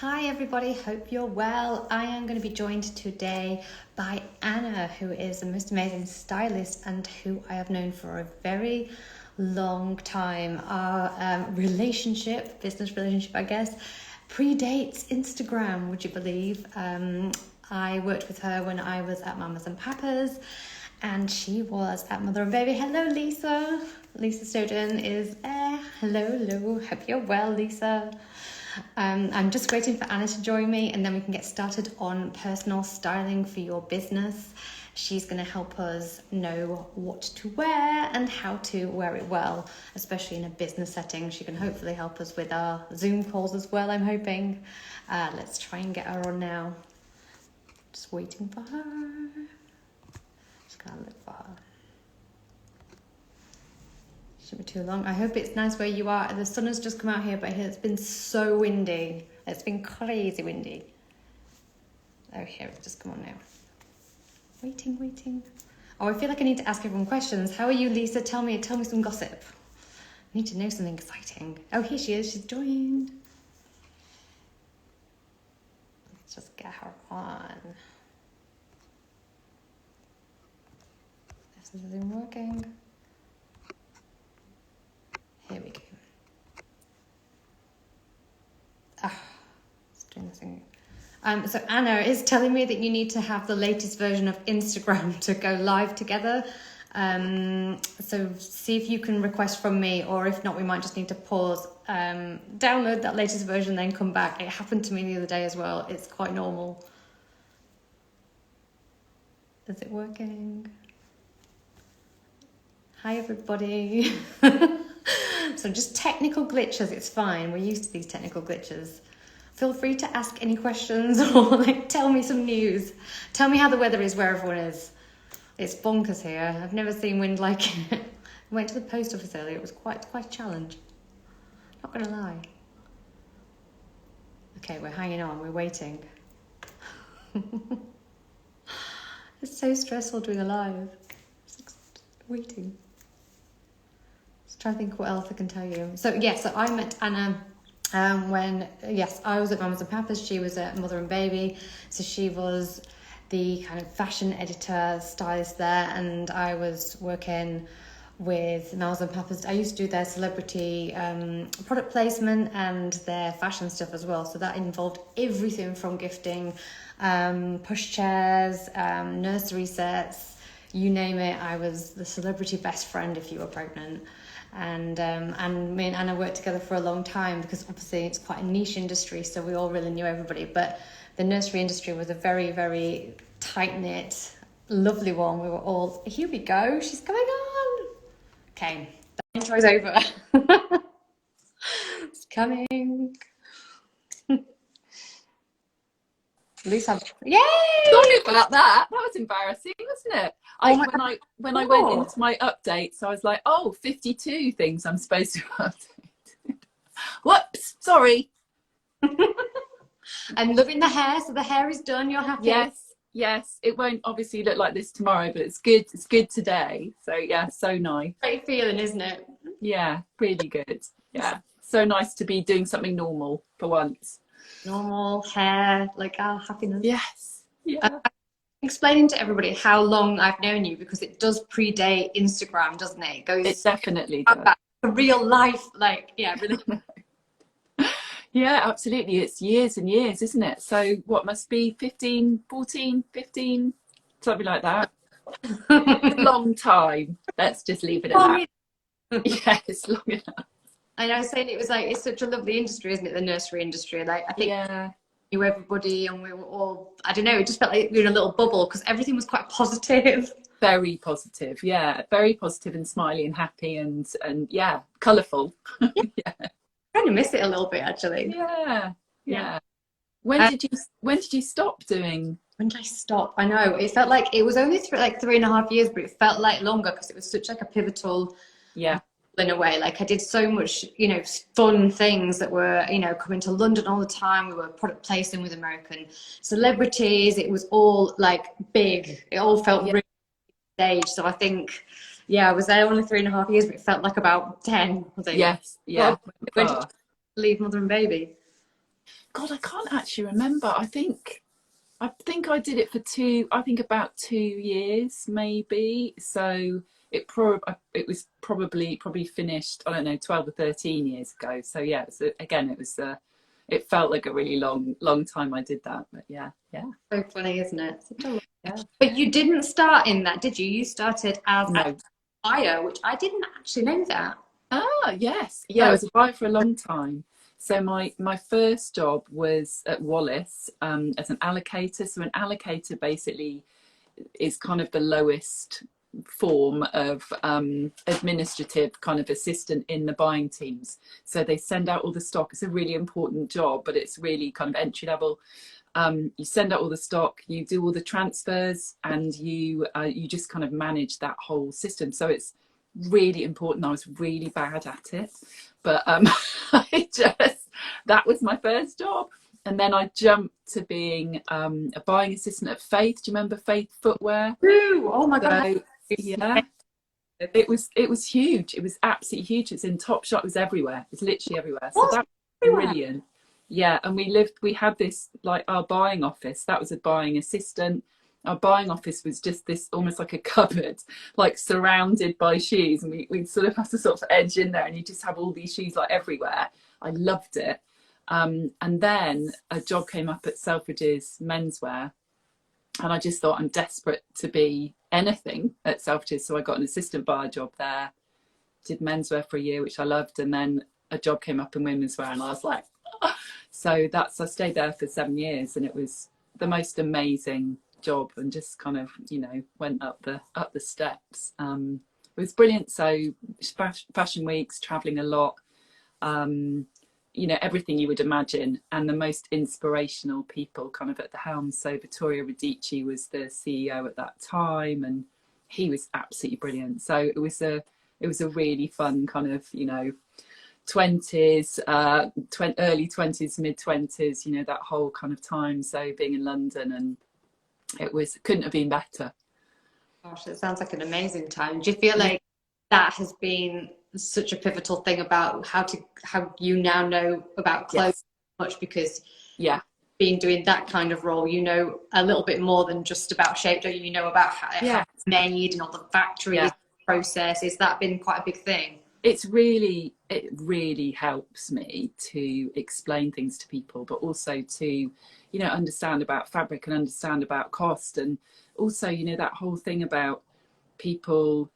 Hi everybody, hope you're well. I am going to be joined today by Anna, who is the most amazing stylist and who I have known for a very long time. Our business relationship, I guess, predates Instagram, would you believe? I worked with her when I was at Mamas and Papas, and she was at Mother and Baby. Hello, Lisa. Lisa Snowden is there. Hello. Hope you're well, Lisa. I'm just waiting for Anna to join me, and then we can get started on personal styling for your business. She's going to help us know what to wear and how to wear it well, especially in a business setting. She can hopefully help us with our Zoom calls as well, I'm hoping. Let's try and get her on now. Just waiting for her. Just gotta look for her. Shouldn't be too long. I hope it's nice where you are. The sun has just come out here, but here it's been so windy. It's been crazy windy. Oh, here it's just come on now. Waiting. Oh, I feel like I need to ask everyone questions. How are you, Lisa? Tell me some gossip. I need to know something exciting. Oh, here she is. She's joined. Let's just get her on. This isn't working. Here we go. It's doing the thing. So Anna is telling me that you need to have the latest version of Instagram to go live together. So see if you can request from me, or if not, we might just need to pause, download that latest version, then come back. It happened to me the other day as well. It's quite normal. Is it working? Hi, everybody. So just technical glitches, it's fine. We're used to these technical glitches. Feel free to ask any questions or tell me some news. Tell me how the weather is where everyone is. It's bonkers here. I've never seen wind like it. I went to the post office earlier. It was quite a challenge. Not gonna lie. Okay, we're hanging on. We're waiting. It's so stressful doing a live. Just waiting. Trying to think what else I can tell you. So I met Anna when I was at Mamas and Papas. She was at Mother and Baby, so she was the kind of fashion editor, stylist there, and I was working with Mamas and Papas. I used to do their celebrity product placement and their fashion stuff as well. So that involved everything from gifting, pushchairs, nursery sets, you name it. I was the celebrity best friend if you were pregnant. And me and Anna worked together for a long time because obviously it's quite a niche industry, so we all really knew everybody. But the nursery industry was a very, very tight-knit, lovely one. We were all, here we go, she's coming on. Okay, the intro's over. It's coming. Lisa, yay! Sorry about that. That was embarrassing, wasn't it? When I went into my updates, I was like, 52 things I'm supposed to update. Whoops, sorry. I'm loving the hair, so the hair is done. You're happy? Yes. It won't obviously look like this tomorrow, but it's good. It's good today. So yeah, so nice. Great feeling, isn't it? Yeah, really good. Yeah, so nice to be doing something normal for once. Normal hair, happiness. Yes. Yeah. Explaining to everybody how long I've known you, because it does predate Instagram, doesn't it? It definitely does. Real life, really. Yeah, absolutely. It's years and years, isn't it? So what must be 15, something like that. A long time. Let's just leave it at that. Yeah, it's long enough. And I was saying it was it's such a lovely industry, isn't it? The nursery industry. I think knew everybody, and we were all, I don't know, it just felt like we were in a little bubble because everything was quite positive. Very positive, yeah. Very positive and smiley and happy and yeah, colourful. Yeah. I'm trying to miss it a little bit actually. Yeah. When did you stop doing? When did I stop? I know, it felt like it was only 3.5 years, but it felt like longer because it was such a pivotal in a way. I did so much, fun things that were, coming to London all the time. We were product placing with American celebrities. It was all big. It all felt really stage. So I think, I was there only 3.5 years, but it felt like about 10. I think. Yes, yeah. When did you leave Mother and Baby? God, I can't actually remember. I think I did it for about 2 years maybe. So it was probably finished, I don't know, 12 or 13 years ago. So yeah, so again, it felt like a really long time I did that. But yeah, yeah. So funny, isn't it? Such a long, yeah. But you didn't start in that, did you? You started as a No. buyer, which I didn't actually know that. Ah, yes. Yeah, I was a buyer for a long time. So my first job was at Wallace as an allocator. So an allocator basically is kind of the lowest form of administrative kind of assistant in the buying teams. So they send out all the stock. It's a really important job, but it's really kind of entry level. You send out all the stock, you do all the transfers, and you just kind of manage that whole system. So it's really important. I was really bad at it, but that was my first job. And then I jumped to being a buying assistant at Faith. Do you remember Faith Footwear? Ooh, oh my God. So, yeah, it was huge. It was absolutely huge. It's in Topshop. It was everywhere. It's literally everywhere. So that was brilliant. Yeah, and we had this, like, our buying office. That was a buying assistant. Our buying office was just this, almost like a cupboard, like surrounded by shoes, and we sort of have to sort of edge in there, and you just have all these shoes like everywhere. I loved it. And then a job came up at Selfridges menswear, and I just thought, I'm desperate to be anything at Selfridges, so I got an assistant buyer job there, did menswear for a year, which I loved, and then a job came up in women's wear, and I was like, oh. So I stayed there for 7 years, and it was the most amazing job, and just kind of, went up the steps. It was brilliant. So fashion weeks, traveling a lot, everything you would imagine, and the most inspirational people kind of at the helm. So Vittorio Radici was the CEO at that time, and he was absolutely brilliant. So it was a really fun kind of 20s, early 20s, mid 20s, that whole kind of time. So being in London, and couldn't have been better. Gosh, it sounds like an amazing time. Do you feel like that has been such a pivotal thing about how you now know about clothes? Yes. Much because doing that kind of role, a little bit more than just about shape, don't you? You know about how it's made and all the factories, process. Has that been quite a big thing? It really helps me to explain things to people, but also to understand about fabric and understand about cost, and also that whole thing about people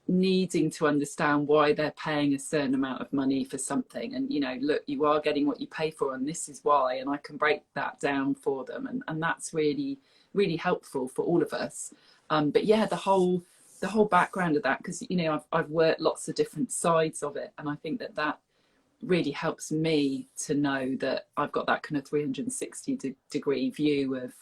needing to understand why they're paying a certain amount of money for something, and look, you are getting what you pay for, and this is why, and I can break that down for them, and that's really, really helpful for all of us. But yeah, the whole background of that, because I've worked lots of different sides of it, and I think that really helps me to know that I've got that kind of 360-degree view of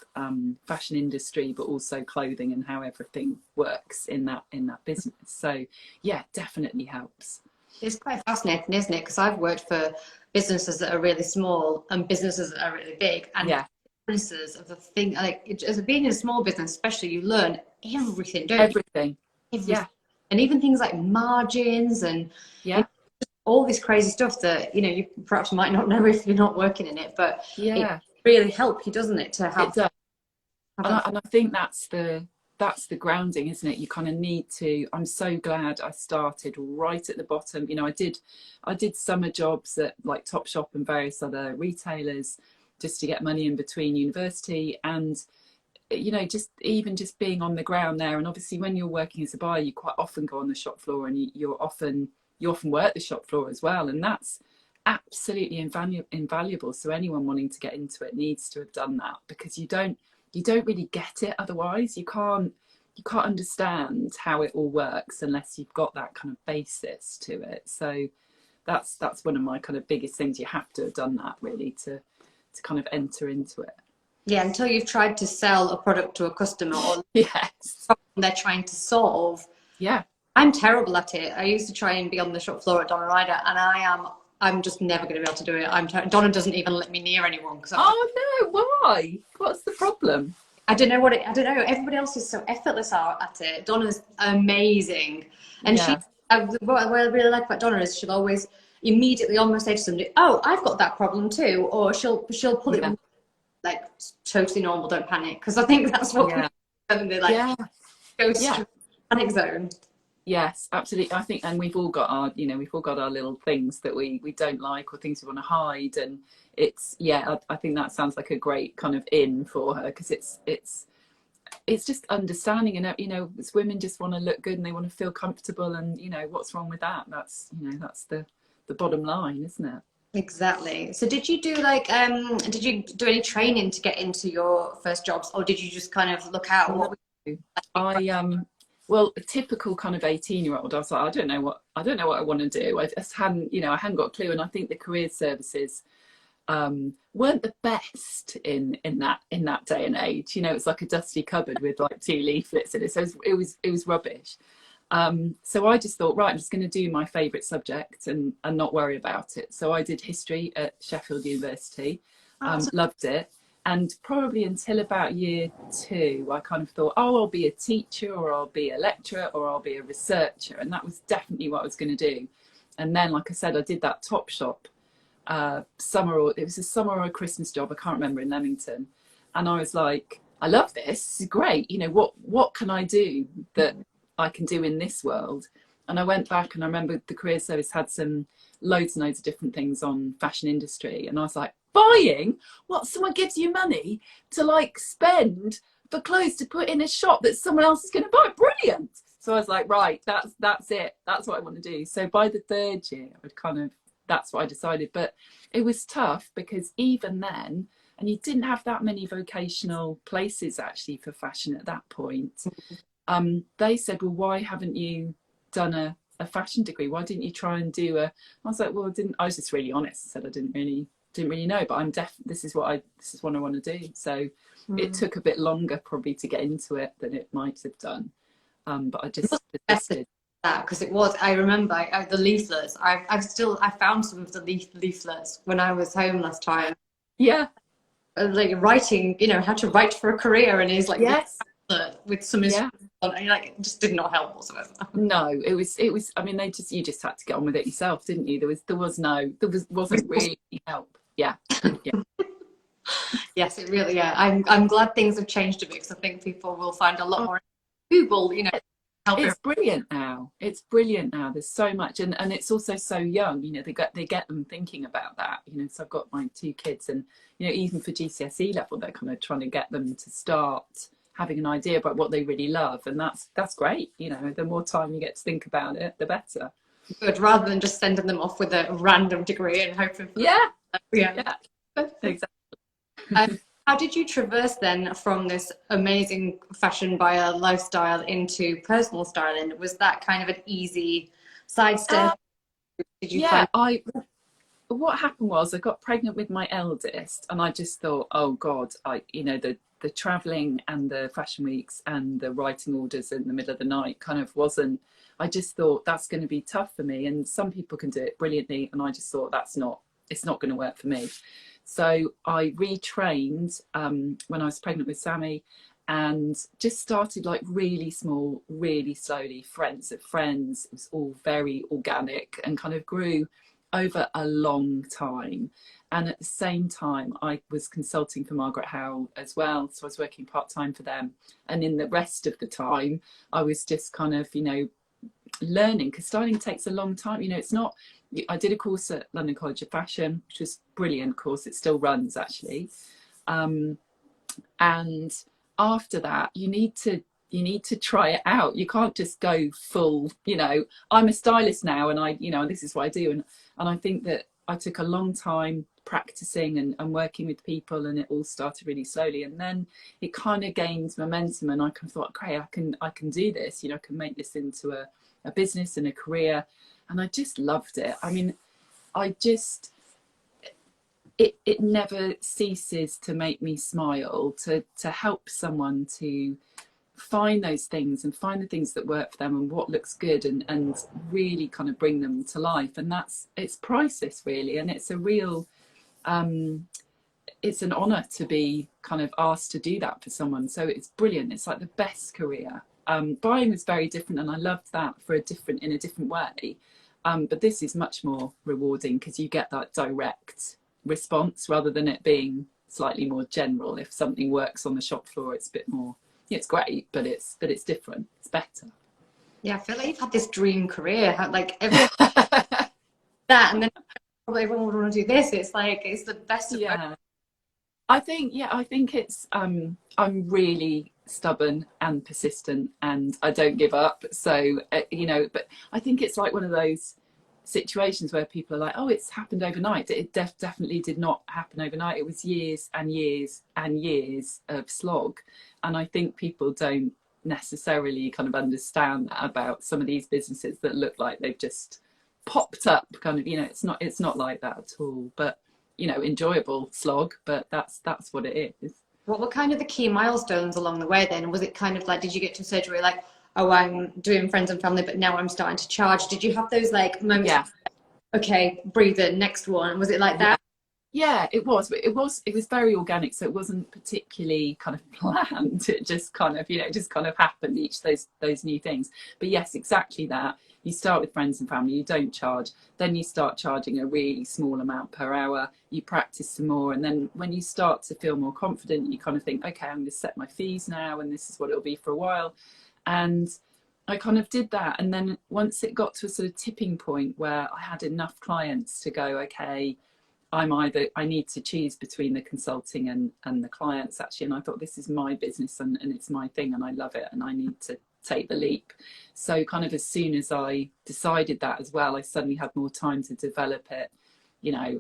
fashion industry, but also clothing and how everything works in that business. So yeah, definitely helps. It's quite fascinating, isn't it? Because I've worked for businesses that are really small and businesses that are really big, and differences of the thing, like, as being in a small business especially, you learn everything, don't you? Everything. Yeah. And even things like margins and all this crazy stuff that you perhaps might not know if you're not working in it, but it really helps you, doesn't it, to have. It does. And I think that's the grounding, isn't it? You kind of need to. I'm so glad I started right at the bottom. I did summer jobs at like Topshop and various other retailers just to get money in between university, and just being on the ground there. And obviously when you're working as a buyer, you quite often go on the shop floor, and you often work the shop floor as well, and that's absolutely invaluable. So anyone wanting to get into it needs to have done that, because you don't really get it otherwise. You can't understand how it all works unless you've got that kind of basis to it. So that's one of my kind of biggest things. You have to have done that really to kind of enter into it. Yeah, until you've tried to sell a product to a customer or they're trying to solve. Yeah. I'm terrible at it. I used to try and be on the shop floor at Donna Ryder, and I'm just never going to be able to do it. Donna doesn't even let me near anyone. No, why? What's the problem? I don't know. Everybody else is so effortless at it. Donna's amazing. And what I really like about Donna is she'll always, immediately almost say to somebody, "Oh, I've got that problem too," or she'll pull it like totally normal, don't panic, because I think that's what people and they like go straight panic zone. Yes, absolutely. I think, and we've all got our, you know, we've all got our little things that we don't like or things we want to hide, and it's I think that sounds like a great kind of in for her, because it's just understanding, and you know, it's women just want to look good and they want to feel comfortable, and you know, what's wrong with that? That's, you know, that's the bottom line, isn't it? Exactly. So did you do like did you do any training to get into your first jobs, or did you just kind of look out what well, a typical kind of 18-year-old, I was like, I don't know what I want to do. I just hadn't, you know, I hadn't got a clue. And I think the career services weren't the best in that day and age. You know, it's like a dusty cupboard with like 2 leaflets in it. So it was rubbish. So I just thought, right, I'm just going to do my favourite subject and not worry about it. So I did history at Sheffield University, loved it. And probably until about year 2, I kind of thought, oh, I'll be a teacher, or I'll be a lecturer, or I'll be a researcher. And that was definitely what I was going to do. And then, like I said, I did that Topshop summer, or it was a summer or a Christmas job, I can't remember, in Leamington. And I was like, I love this. This is great. You know, what can I do that I can do in this world? And I went back, and I remember the career service had some loads and loads of different things on fashion industry. And I was like, buying what? Someone gives you money to like spend for clothes to put in a shop that someone else is going to buy? Brilliant. So I was like, right, that's it. That's what I want to do. So by the 3rd year, I would kind of, that's what I decided. But it was tough, because even then, and you didn't have that many vocational places actually for fashion at that point. They said, well, why haven't you done a fashion degree? Why didn't you try and do a? I was like, well, I was just really honest. I said I didn't really know, but this is what I want to do. So it took a bit longer probably to get into it than it might have done. But I just persisted. That, because it was, I remember the leaflets. I found some of the leaflets when I was home last time. Yeah. Like writing, you know, how to write for a career, and he's like, yes, with some and like, it just did not help whatsoever. No, it was. I mean, you just had to get on with it yourself, didn't you? There wasn't really help. Yeah. Yes, it really. Yeah, I'm glad things have changed a bit, because I think people will find a lot more Google. You know, it's brilliant now. It's brilliant now. There's so much, and it's also so young. You know, they get them thinking about that. You know, so I've got my 2 kids, and you know, even for GCSE level, they're kind of trying to get them to start having an idea about what they really love, and that's great. You know, the more time you get to think about it, the better. Good, rather than just sending them off with a random degree and hoping for exactly. How did you traverse then from this amazing fashion buyer lifestyle into personal styling? Was that kind of an easy sidestep? What happened was I got pregnant with my eldest, and I just thought, oh God, you know, the traveling and the fashion weeks and the writing orders in the middle of the night kind of wasn't, I just thought that's going to be tough for me, and some people can do it brilliantly, and I just thought it's not going to work for me. So I retrained when I was pregnant with Sammy, and just started like really small, really slowly, friends of friends. It was all very organic and kind of grew over a long time. And at the same time, I was consulting for Margaret Howell as well. So I was working part-time for them. And in the rest of the time, I was just kind of, you know, learning, because styling takes a long time. You know, it's not, I did a course at London College of Fashion, which was a brilliant course. It still runs actually. And after that, you need to try it out. You can't just go full, you know, I'm a stylist now, and you know, this is what I do. And I think that I took a long time practicing and working with people, and it all started really slowly, and then it kind of gained momentum, and I kind of thought, okay, I can do this, you know, I can make this into a business and a career. And I just loved it. I mean, it never ceases to make me smile to help someone to find those things and find the things that work for them and what looks good, and really kind of bring them to life. And it's priceless really, and it's a real it's an honor to be kind of asked to do that for someone. So it's brilliant. It's like the best career. Buying was very different, and I loved that in a different way. But this is much more rewarding because you get that direct response rather than it being slightly more general. If something works on the shop floor, it's a bit more, it's great, but it's different. It's better. Yeah, I feel like you've had this dream career. Like everyone that, and then everyone would want to do this. It's like it's the best of both. Yeah. I think it's I'm really stubborn and persistent and I don't give up. So but I think it's like one of those situations where people are like, oh, it's happened overnight. It definitely did not happen overnight. It was years and years and years of slog. And I think people don't necessarily kind of understand that about some of these businesses that look like they've just popped up kind of, it's not like that at all. But enjoyable slog, but that's what it is. What were kind of the key milestones along the way then? Was it kind of like, did you get to a stage where you're like, oh, I'm doing friends and family, but now I'm starting to charge? Did you have those like moments? Yeah. Okay, breathe in, next one. Was it like that? Yeah, it was. It was very organic, so it wasn't particularly kind of planned. It just kind of, just kind of happened, each those new things. But yes, exactly that. You start with friends and family, you don't charge. Then you start charging a really small amount per hour. You practice some more. And then when you start to feel more confident, you kind of think, okay, I'm going to set my fees now, and this is what it'll be for a while. And I kind of did that. And then once it got to a sort of tipping point where I had enough clients to go, okay, I need to choose between the consulting and the clients actually. And I thought, this is my business and it's my thing and I love it and I need to take the leap. So kind of as soon as I decided that as well, I suddenly had more time to develop it.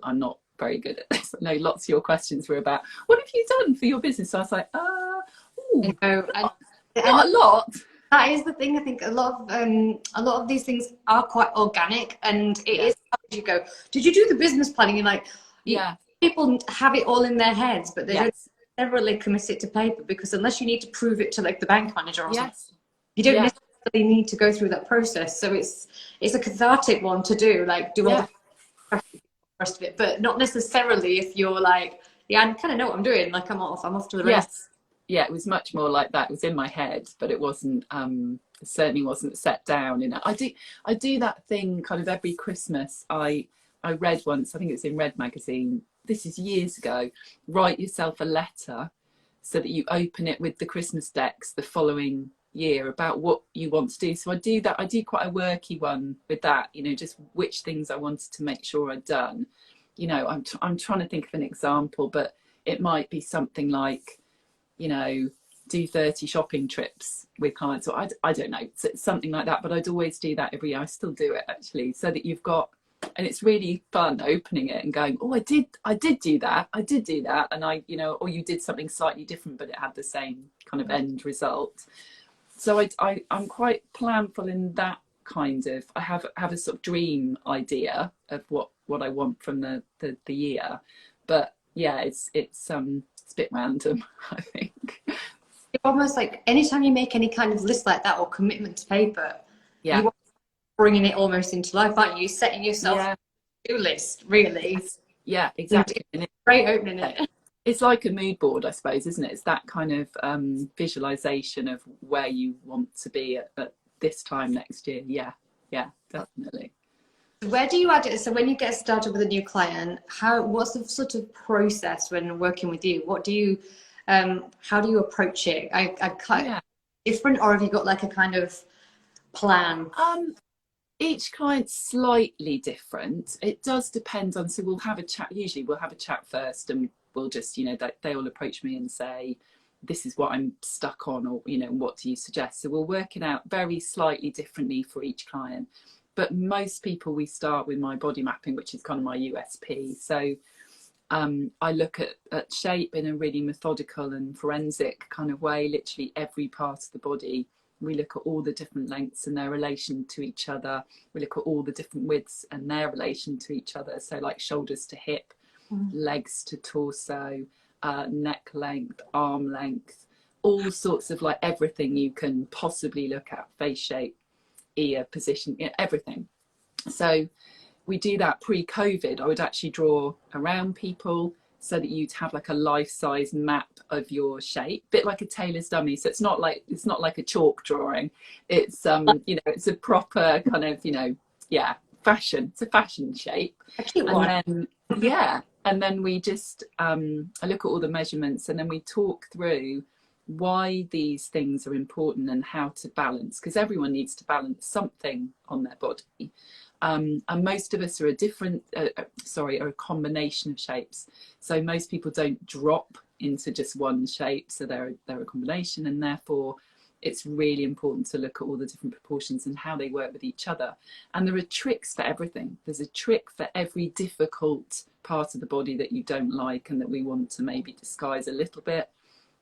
I'm not very good at this. I know lots of your questions were about, what have you done for your business? So I was like, not a lot. That is the thing. I think a lot of these things are quite organic, and it is how you go. Did you do the business planning? You're like, yeah, people have it all in their heads, but they don't necessarily commit it to paper, because unless you need to prove it to like the bank manager or something, you don't necessarily need to go through that process. So it's a cathartic one to do, like do all the rest of it, but not necessarily if you're like, I kind of know what I'm doing. Like I'm off to the race. Yeah, it was much more like that. It was in my head, but it wasn't certainly wasn't set down. I do that thing kind of every Christmas. I read once, I think it was in Red magazine, this is years ago, write yourself a letter so that you open it with the Christmas decks the following year about what you want to do. So I do that. I do quite a worky one with that, just which things I wanted to make sure I'd done. I'm trying to think of an example, but it might be something like, do 30 shopping trips with clients, or I don't know, something like that. But I'd always do that every year. I still do it actually, so that you've got, and it's really fun opening it and going, oh, I did do that, and or you did something slightly different, but it had the same kind of end result. So I'm quite planful in that kind of. I have a sort of dream idea of what I want from the year, but yeah, it's a bit random, I think. It's almost like anytime you make any kind of list like that or commitment to paper, you are bringing it almost into life, aren't you? Setting yourself a to-do list, really. Yeah, exactly. It's great opening it. It's like a mood board, I suppose, isn't it? It's that kind of visualization of where you want to be at this time next year. Yeah, definitely. Where do you add it? So when you get started with a new client, what's the sort of process when working with you? What do you, how do you approach it? I kind of different, or have you got like a kind of plan? Each client's slightly different. It does depend on, so we'll have a chat. Usually we'll have a chat first, and we'll just, they will approach me and say, this is what I'm stuck on, or, what do you suggest? So we'll work it out very slightly differently for each client. But most people, we start with my body mapping, which is kind of my USP. So I look at shape in a really methodical and forensic kind of way, literally every part of the body. We look at all the different lengths and their relation to each other. We look at all the different widths and their relation to each other. So like shoulders to hip, legs to torso, neck length, arm length, all sorts of like everything you can possibly look at, face shape, ear position, everything. So we do that pre-COVID. I would actually draw around people so that you'd have like a life-size map of your shape, bit like a tailor's dummy. So it's not like a chalk drawing. It's it's a proper kind of fashion. It's a fashion shape. Actually, And one. then, yeah, and then we just, I look at all the measurements, and then we talk through why these things are important and how to balance, because everyone needs to balance something on their body. And most of us are are a combination of shapes. So most people don't drop into just one shape. So they're a combination, and therefore it's really important to look at all the different proportions and how they work with each other. And there are tricks for everything. There's a trick for every difficult part of the body that you don't like and that we want to maybe disguise a little bit.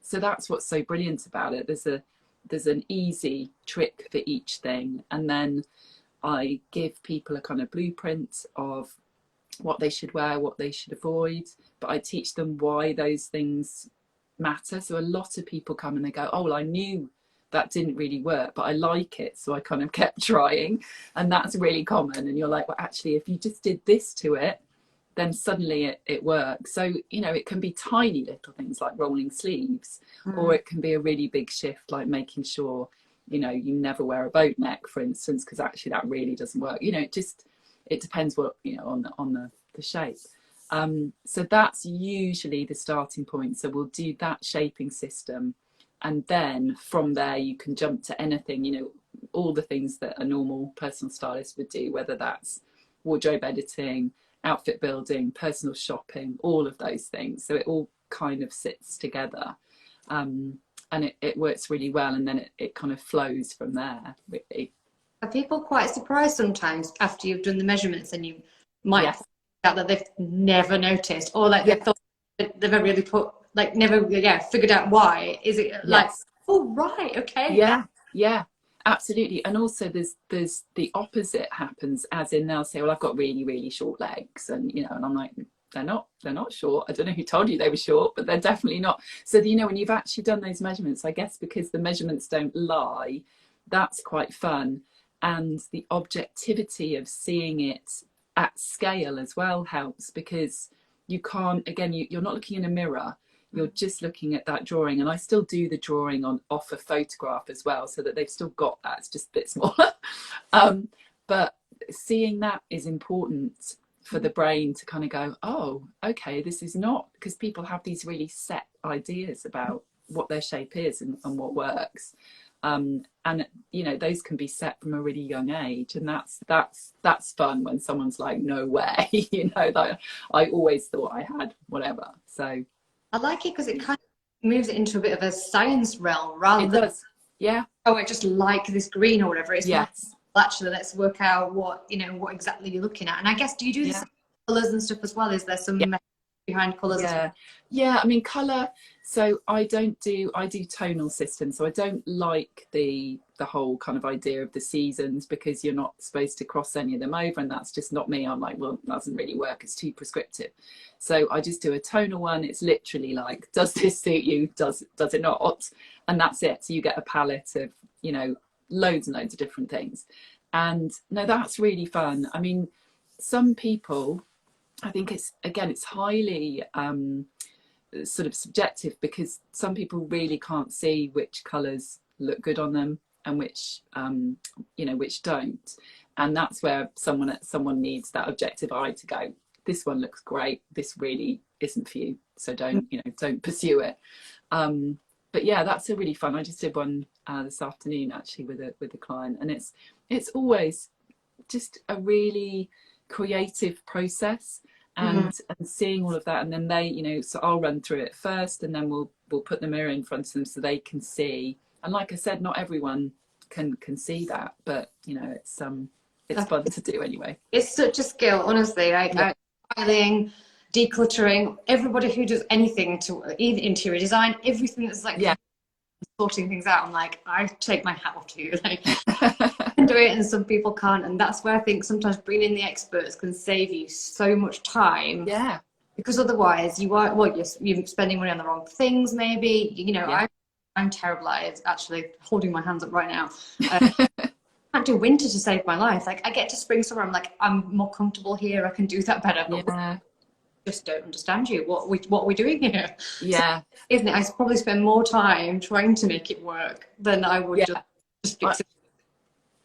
So that's what's so brilliant about it. There's an easy trick for each thing. And then I give people a kind of blueprint of what they should wear, what they should avoid, but I teach them why those things matter. So a lot of people come and they go, oh, well, I knew that didn't really work, but I like it, so I kind of kept trying. And that's really common. And you're like, well, actually, if you just did this to it, then suddenly it works. So, you know, it can be tiny little things like rolling sleeves, or it can be a really big shift, like making sure, you know, you never wear a boat neck, for instance, because actually that really doesn't work. You know, it depends what, you know, on the shape. So that's usually the starting point. So we'll do that shaping system, and then from there you can jump to anything, you know, all the things that a normal personal stylist would do, whether that's wardrobe editing, outfit building, personal shopping, all of those things. So it all kind of sits together, and it works really well, and then it kind of flows from there, really. Are people quite surprised sometimes after you've done the measurements and you might Yes. find out that they've never noticed, or like they thought they've never really figured out why? Is it like, Yes. oh right, okay. Yeah, absolutely. And also there's the opposite happens, as in they'll say, well, I've got really, really short legs, and you know, and I'm like, they're not short. I don't know who told you they were short, but they're definitely not. So you know, when you've actually done those measurements, I guess because the measurements don't lie, that's quite fun. And the objectivity of seeing it at scale as well helps, because you can't, again, you're not looking in a mirror, you're just looking at that drawing. And I still do the drawing off a photograph as well, so that they've still got that. It's just a bit smaller. But seeing that is important for the brain to kind of go, oh, okay, this is not, because people have these really set ideas about what their shape is and what works. And you know, those can be set from a really young age, and that's fun when someone's like, no way. You know, that I always thought I had whatever. So I like it because it kind of moves it into a bit of a science realm rather it than, does. Yeah. oh, I just like this green or whatever. It's more, Yes. actually, let's work out what, you know, what exactly you're looking at. And I guess, do you do the same colours and stuff as well? Is there some method behind colours? Yeah, I mean, colour, so I do tonal systems, so I don't like the whole kind of idea of the seasons, because you're not supposed to cross any of them over, and that's just not me. I'm like, well, that doesn't really work, it's too prescriptive. So I just do a tonal one. It's literally like, does this suit you, does it not, and that's it. So you get a palette of, you know, loads and loads of different things. And no, that's really fun. I mean, some people, I think it's highly sort of subjective, because some people really can't see which colours look good on them and which you know, which don't. And that's where someone needs that objective eye to go, this one looks great, this really isn't for you, so don't pursue it. But yeah, that's a really fun. I just did one this afternoon actually with a client, and it's always just a really creative process, and seeing all of that. And then they, you know, so I'll run through it first, and then we'll put the mirror in front of them so they can see. And like I said, not everyone can see that, but you know, it's fun to do anyway. It's such a skill, honestly. Styling, decluttering, everybody who does anything to either interior design, everything that's like sorting things out, I'm like, I take my hat off to you. Like, I can do it, and some people can't, and that's where I think sometimes bringing in the experts can save you so much time. Yeah. Because otherwise, you're spending money on the wrong things. Maybe, you know, I'm terrible at it. Actually, holding my hands up right now. I can't do winter to save my life. Like, I get to spring, summer, I'm like, I'm more comfortable here. I can do that better. But I just don't understand you. What are we doing here? Yeah. So, isn't it? I probably spend more time trying to make it work than I would just fix it.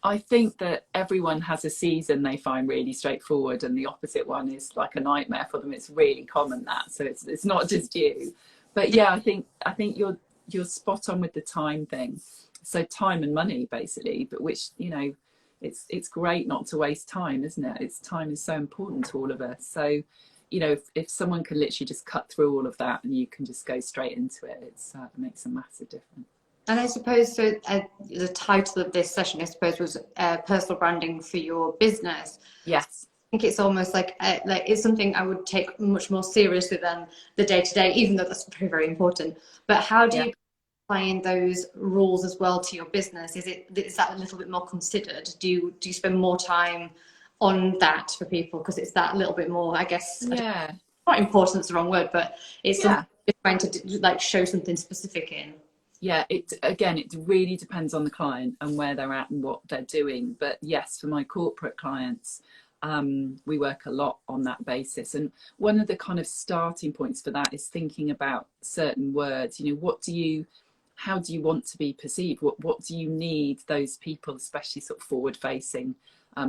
I think that everyone has a season they find really straightforward, and the opposite one is like a nightmare for them. It's really common, that, so it's not just you. But yeah, I think you're spot on with the time thing. So time and money basically, but which, you know, it's great not to waste time, isn't it? It's time is so important to all of us. So, you know, if someone can literally just cut through all of that and you can just go straight into it, it makes a massive difference. And I suppose so. The title of this session, I suppose, was personal branding for your business. Yes. I think it's almost like it's something I would take much more seriously than the day to day, even though that's very, very important. But how do you apply those rules as well to your business? Is that a little bit more considered? Do you spend more time on that for people because it's that little bit more, I guess? Yeah. Not important, it's the wrong word, but it's something you're trying to like show something specific in. Yeah, it really depends on the client and where they're at and what they're doing. But yes, for my corporate clients, we work a lot on that basis. And one of the kind of starting points for that is thinking about certain words. You know, how do you want to be perceived? What do you need those people, especially sort of forward facing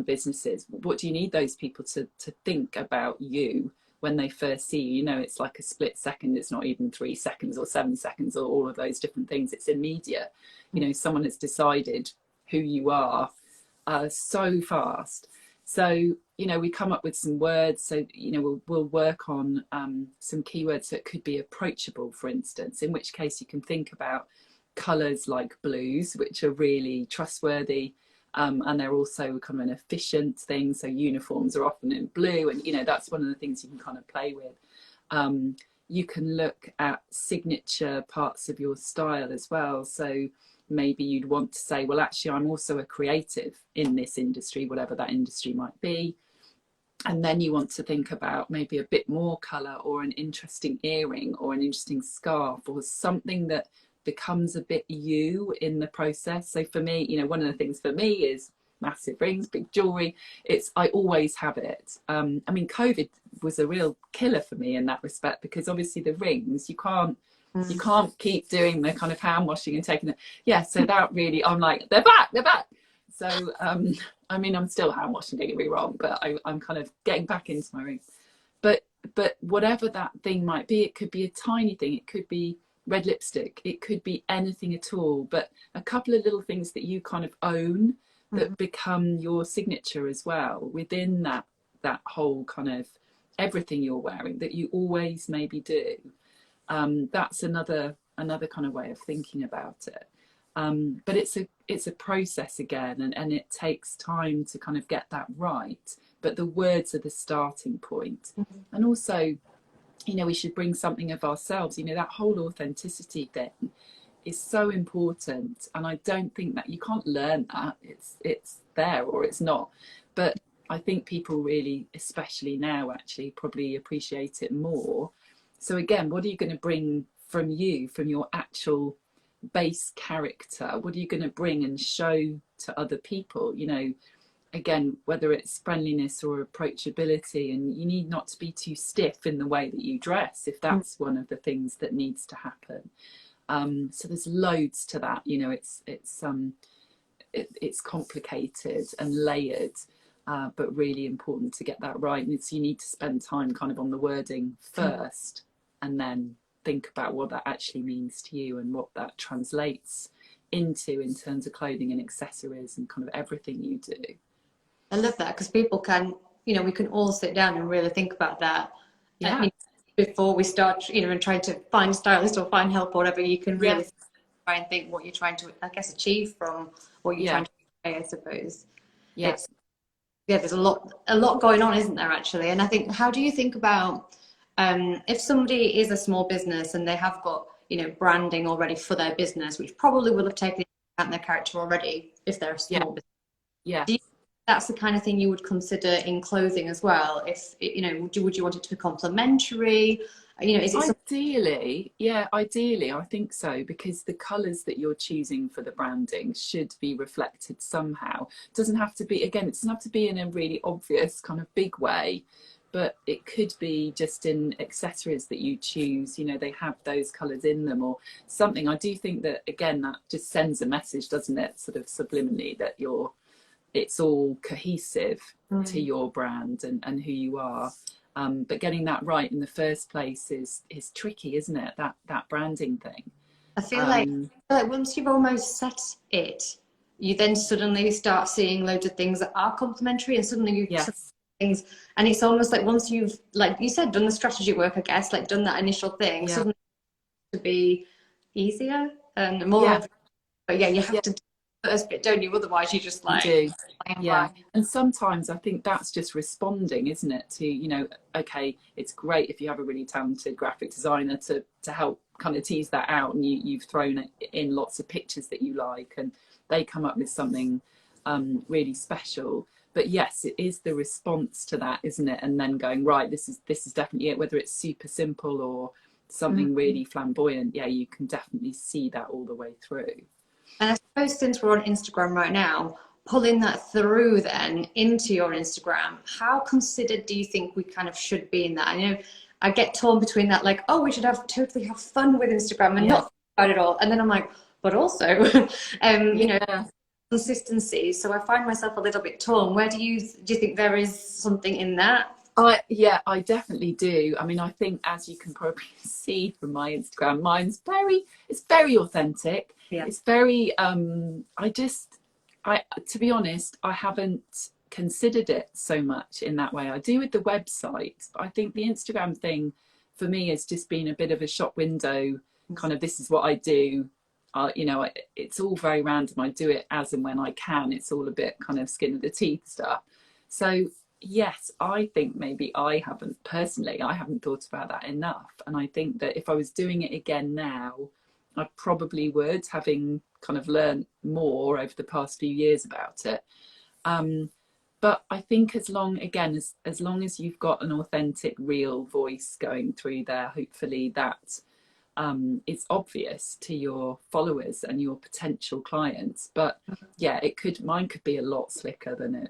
businesses, what do you need those people to think about you when they first see you? You know, it's like a split second. It's not even 3 seconds or 7 seconds or all of those different things. It's immediate. You know, someone has decided who you are so fast. So, you know, we come up with some words. So, you know, we'll work on some keywords that could be approachable, for instance, in which case you can think about colours like blues, which are really trustworthy. And they're also kind of an efficient thing. So uniforms are often in blue, and you know, that's one of the things you can kind of play with. You can look at signature parts of your style as well. So maybe you'd want to say, well, actually, I'm also a creative in this industry, whatever that industry might be. And then you want to think about maybe a bit more colour, or an interesting earring, or an interesting scarf, or something that becomes a bit you in the process. So for me, you know, one of the things for me is massive rings, big jewelry. I always have it. I mean, COVID was a real killer for me in that respect, because obviously the rings, you can't keep doing the kind of hand washing and taking it. Yeah, so that really, I'm like, they're back. So I mean, I'm still hand washing, don't get me wrong, but I'm kind of getting back into my rings. But whatever that thing might be, it could be a tiny thing, it could be red lipstick, it could be anything at all, but a couple of little things that you kind of own that become your signature as well within that whole kind of everything you're wearing that you always maybe do. That's another kind of way of thinking about it. But it's a process again, and it takes time to kind of get that right, but the words are the starting point. And also, you know, we should bring something of ourselves. You know, that whole authenticity thing is so important, and I don't think that you can't learn that. It's there or it's not. But I think people really, especially now, actually probably appreciate it more. So again, what are you going to bring from you, from your actual base character? What are you going to bring and show to other people? You know, again, whether it's friendliness or approachability, and you need not to be too stiff in the way that you dress if that's one of the things that needs to happen. So there's loads to that. You know, it's complicated and layered, but really important to get that right. And you need to spend time kind of on the wording first, and then think about what that actually means to you and what that translates into in terms of clothing and accessories and kind of everything you do. I love that, because people can, you know, we can all sit down and really think about that. Yeah. Before we start, you know, and trying to find a stylist or find help or whatever, you can really try and think what you're trying to, I guess, achieve from what you're trying to say, I suppose. Yes. There's a lot going on, isn't there, actually? And I think, how do you think about if somebody is a small business and they have got, you know, branding already for their business, which probably will have taken into account their character already if they're a small business. Yeah. That's the kind of thing you would consider in clothing as well. If, you know, would you want it to be complementary? You know, is it ideally, I think so, because the colours that you're choosing for the branding should be reflected somehow. It doesn't have to be, again, it doesn't have to be in a really obvious kind of big way, but it could be just in accessories that you choose. You know, they have those colours in them or something. I do think that, again, that just sends a message, doesn't it, sort of subliminally, that you're it's all cohesive to your brand and who you are. But getting that right in the first place is tricky, isn't it? That branding thing. I feel like once you've almost set it, you then suddenly start seeing loads of things that are complementary, and suddenly you things, and it's almost like once you've, like you said, done the strategy work, I guess, like done that initial thing, suddenly to be easier and more. But yeah, you have to do the first bit, don't you? Otherwise, you just like you do. And sometimes I think that's just responding, isn't it? To, you know, okay, it's great if you have a really talented graphic designer to help kind of tease that out, and you've thrown in lots of pictures that you like, and they come up with something really special. But yes, it is the response to that, isn't it? And then going, right, this is definitely it. Whether it's super simple or something really flamboyant, you can definitely see that all the way through. And I suppose since we're on Instagram right now, pulling that through then into your Instagram, how considered do you think we kind of should be in that? I know I get torn between that, like, oh, we should totally have fun with Instagram and not think about it all. And then I'm like, but also, you know, consistency. So I find myself a little bit torn. Where do you think there is something in that? I definitely do. I mean, I think, as you can probably see from my Instagram, it's very authentic. It's very to be honest, I haven't considered it so much in that way. I do with the website. I think the Instagram thing for me has just been a bit of a shop window, kind of, this is what I do. You know, it's all very random. I do it as and when I can. It's all a bit kind of skin of the teeth stuff. So yes, I think maybe I haven't thought about that enough. And I think that if I was doing it again now, I probably would, having kind of learned more over the past few years about it. But I think as long as you've got an authentic, real voice going through there, hopefully that it's obvious to your followers and your potential clients. But yeah, mine could be a lot slicker than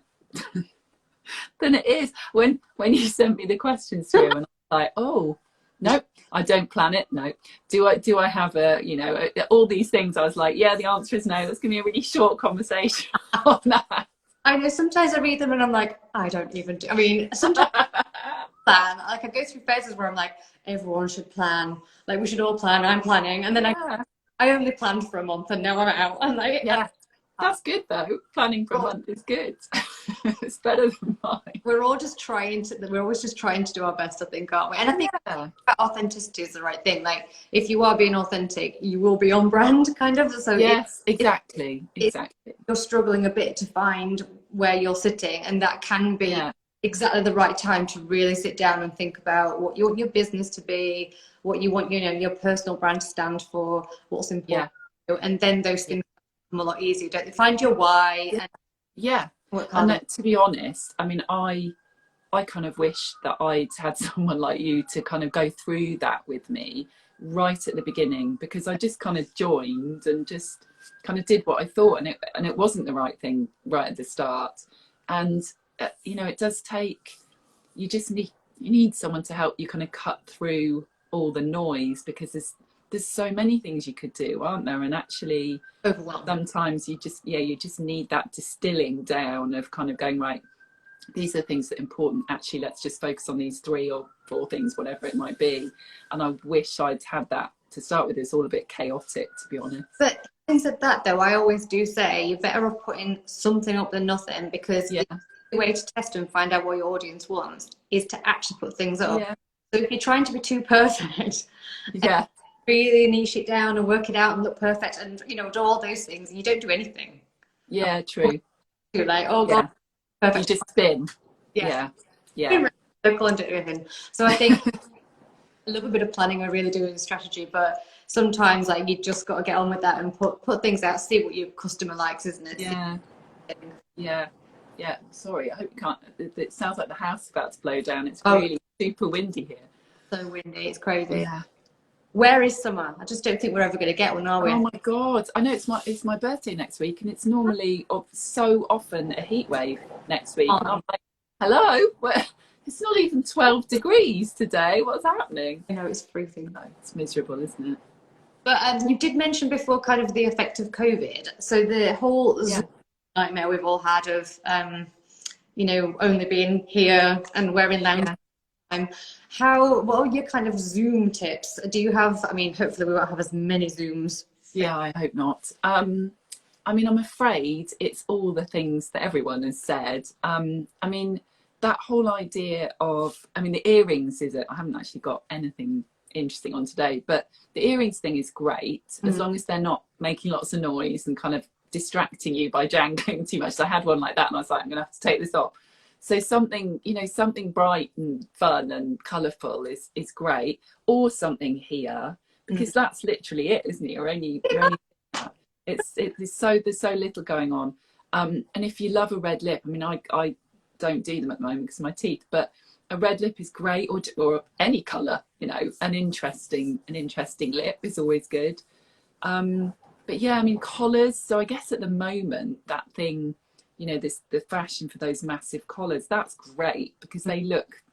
it is. When you sent me the questions through, and I was like, oh, nope, I don't plan it. No. Do I have all these things? I was like, yeah, the answer is no. That's gonna be a really short conversation on that. I know sometimes I read them and I'm like, I don't even do. I mean, sometimes I plan. Like, I go through phases where I'm like, everyone should plan. Like, we should all plan. I'm planning, and then I only planned for a month, and now I'm out. I'm like, that's good though. Planning for a month is good. It's better than mine. We're always just trying to do our best, I think, aren't we? And I think authenticity is the right thing. Like, if you are being authentic, you will be on brand, kind of. So yes, exactly. You're struggling a bit to find where you're sitting, and that can be exactly the right time to really sit down and think about what you want your business to be, what you want, your personal brand to stand for, what's important, and then those things become a lot easier. Don't they? Find your why. And to be honest, I mean, I kind of wish that I'd had someone like you to kind of go through that with me right at the beginning, because I just kind of joined and just kind of did what I thought, and it wasn't the right thing right at the start. And it does take, you need someone to help you kind of cut through all the noise, because there's so many things you could do, aren't there? And actually sometimes you just need that distilling down of kind of going, right, these are things that are important. Actually, let's just focus on these 3 or 4 things, whatever it might be. And I wish I'd had that to start with. It's all a bit chaotic, to be honest. But things like that, though, I always do say you're better off putting something up than nothing, because the way to test and find out what your audience wants is to actually put things up. So if you're trying to be too perfect, really niche it down and work it out and look perfect and do all those things, and you don't do anything. Yeah, true. You're like, oh god, perfect. You just spin. Circle and do everything. So I think a little bit of planning I really do in strategy, but sometimes like you just got to get on with that and put things out, see what your customer likes, isn't it? Yeah. Sorry, I hope you can't. It sounds like the house is about to blow down. It's really super windy here. So windy, it's crazy. Yeah. Where is summer? I just don't think we're ever going to get one, are we? Oh my god! I know it's my birthday next week, and it's normally so often a heat wave next week. And I'm like, hello, it's not even 12 degrees today. What's happening? I know, it's freezing. No, it's miserable, isn't it? But you did mention before kind of the effect of COVID. So the whole nightmare we've all had of, you know, only being here and wearing lounge time. What are your kind of Zoom tips? Do you have, I mean, hopefully we won't have as many Zooms. Yeah, I hope not. I mean, I'm afraid it's all the things that everyone has said. I mean, that whole idea of, I mean, the earrings is I haven't actually got anything interesting on today, but the earrings thing is great as long as they're not making lots of noise and kind of distracting you by jangling too much. So I had one like that and I was like, I'm gonna have to take this off. So something, you know, something bright and fun and colourful is great, or something here, because that's literally it, isn't it? You're only it's so, there's so little going on. And if you love a red lip, I mean, I don't do them at the moment because of my teeth, but a red lip is great, or any colour, you know, an interesting lip is always good. But yeah, I mean, collars. So I guess at the moment, that thing, you know, the fashion for those massive collars, that's great because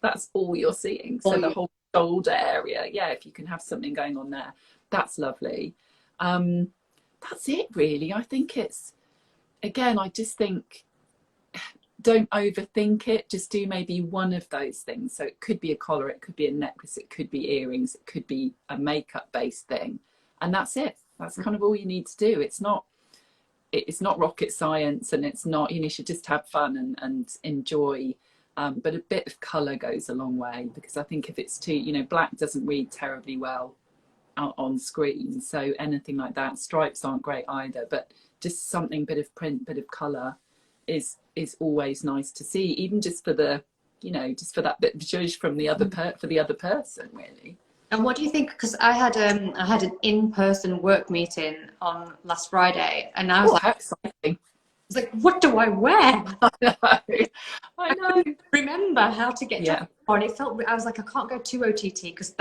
that's all you're seeing. So the whole shoulder area, yeah, if you can have something going on there, that's lovely. That's it really. I think I just think, don't overthink it. Just do maybe one of those things. So it could be a collar, it could be a necklace, it could be earrings, it could be a makeup based thing. And that's it. That's kind of all you need to do. It's not rocket science, and it's not, you should just have fun and enjoy. But a bit of colour goes a long way, because I think if it's too, black doesn't read terribly well out on screen. So anything like that, stripes aren't great either, but just something, bit of print, bit of colour is always nice to see, even just for the, just for that bit of zhuzh from the other for the other person, really. And what do you think? Because I had an in-person work meeting on last Friday, and I was like, how exciting! I was like, what do I wear? I know. Remember how to get dressed. And it felt, I was like, I can't go too OTT because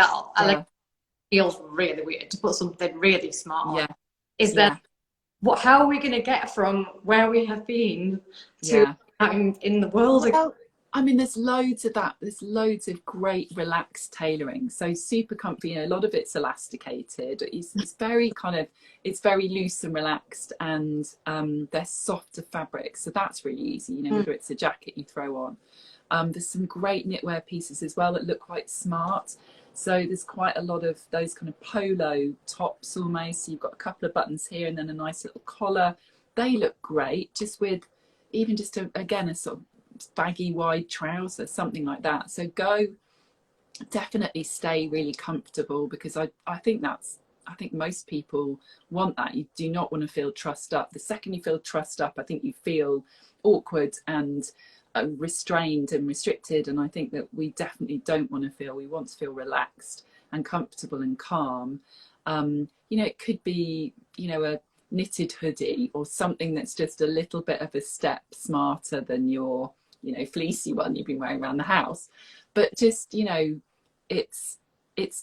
feels really weird to put something really smart on. Is that how are we going to get from where we have been to in the world again? I mean, there's loads of that. There's loads of great relaxed tailoring. So super comfy. A lot of it's elasticated. It's very it's very loose and relaxed, and they're softer fabrics. So that's really easy. Whether it's a jacket you throw on. There's some great knitwear pieces as well that look quite smart. So there's quite a lot of those kind of polo tops almost. So you've got a couple of buttons here and then a nice little collar. They look great, just with even just a sort of baggy wide trouser, something like that. So definitely stay really comfortable, because I think most people want that. You do not want to feel trussed up. The second you feel trussed up, I think you feel awkward and restrained and restricted, and I think that we definitely don't want to feel. We want to feel relaxed and comfortable and calm. It could be a knitted hoodie or something that's just a little bit of a step smarter than your fleecy one you've been wearing around the house, but just it's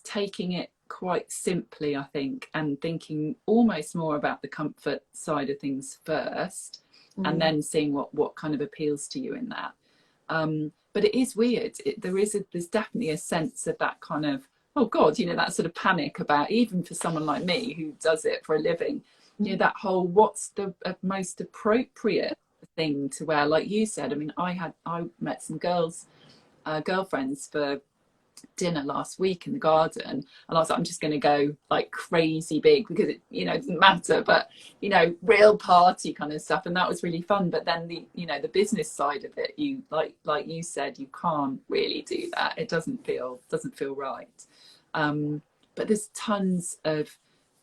taking it quite simply, I think, and thinking almost more about the comfort side of things first, and then seeing what kind of appeals to you in that. But it is weird. There's definitely a sense of that kind of, oh God, that sort of panic about, even for someone like me who does it for a living, that whole, what's the most appropriate thing to wear? Like you said, I mean, I met some girlfriends for dinner last week in the garden, and I was like, I'm just going to go like crazy big, because it doesn't matter, but real party kind of stuff, and that was really fun. But then the business side of it, you like you said, you can't really do that. It doesn't feel right. But there's tons of,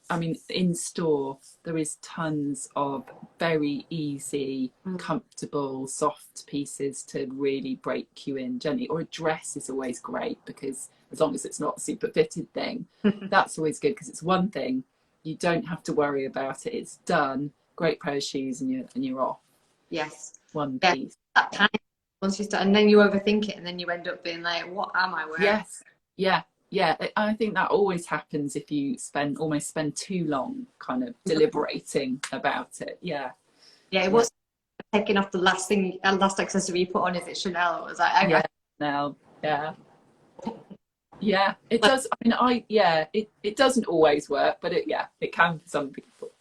I mean, in store there is tons of very easy, comfortable, soft pieces to really break you in gently. Or a dress is always great, because as long as it's not a super fitted thing, that's always good, because it's one thing, you don't have to worry about it. It's done. Great pair of shoes and you're off. Yes. One piece. That panic once you start, and then you overthink it, and then you end up being like, what am I wearing? Yes. Yeah, I think that always happens if you spend too long kind of deliberating about it. Yeah, it was taking off the last accessory you put on. Is it Chanel? Or was that Chanel? Yeah, it does. I mean, it doesn't always work, but it can for some people.